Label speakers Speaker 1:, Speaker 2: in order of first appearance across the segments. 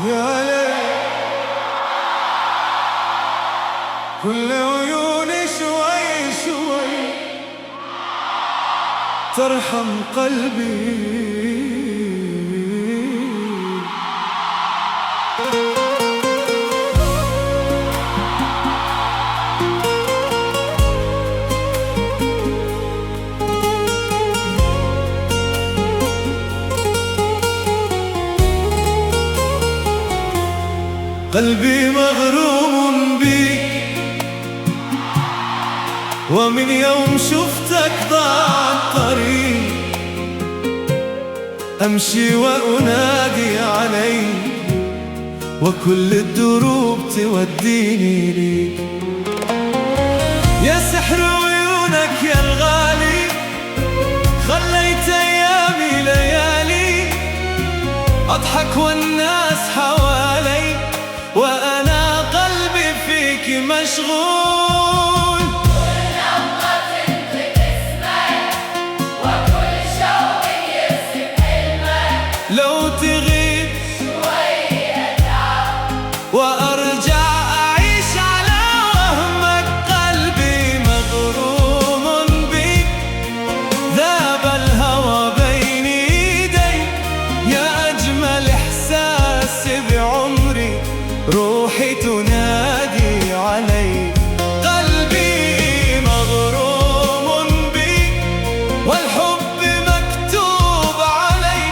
Speaker 1: يا ليل كل عيوني شوي شوي ترحم قلبي. قلبي مغروم بيك، ومن يوم شفتك ضاع الطريق، أمشي وأنادي عليك وكل الدروب توديني ليك. يا سحر عيونك يا الغالي، خليت أيامي ليالي، أضحك والناس حوالي وأنا قلبي فيك مشغول.
Speaker 2: كل نبضة تنطق اسمك، وكل شوق يرسم حلمك.
Speaker 1: لو تغيب
Speaker 2: شوي أتعب
Speaker 1: وأرجع أعيش على وهمك. قلبي مغروم بيك، ذاب الهوى بين يديك. يا أجمل إحساس بعمري، روحي تنادي عليك. قلبي مغروم بيك، والحب مكتوب علي.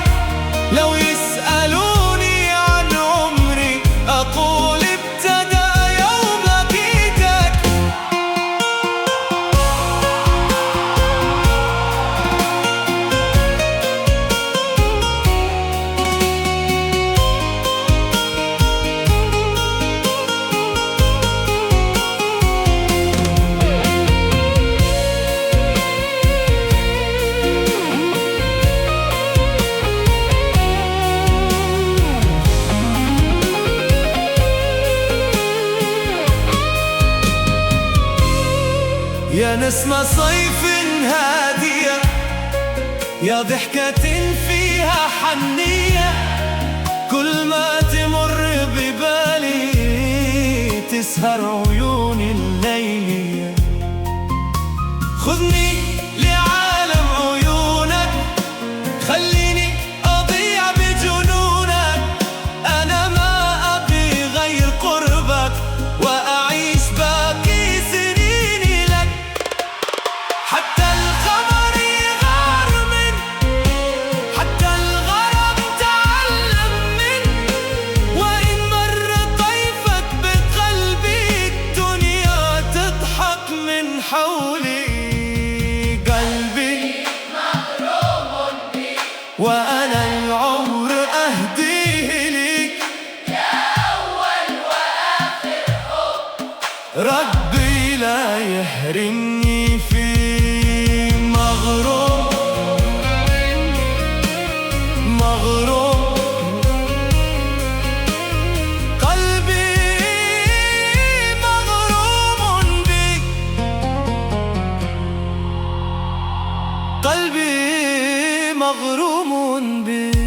Speaker 1: لو يسألوني عن عمري، أقول ابتدأ يوم لقيتك. يا نسمة صيف هادية، يا ضحكة فيها حنية، كل ما تمر ببالي تسهر عيوني الليلية. خذني لعالم عيونك، خليني أضيع بجنونك. أنا ما أبي غير قربك، وأعيش باقي سنيني لك. حتى القمر يغار من، حتى الغرام تعلم من. وإن مر طيفك بقلبي، الدنيا تضحك من حولي. قلبي
Speaker 2: مغروم بيك،
Speaker 1: وأنا العمر أهديه ليك.
Speaker 2: يا أول وآخر حب.
Speaker 1: ربي لا يحرمني فيه. مغروم مغروم قلبي مغروم بيك، قلبي مغروم بيك.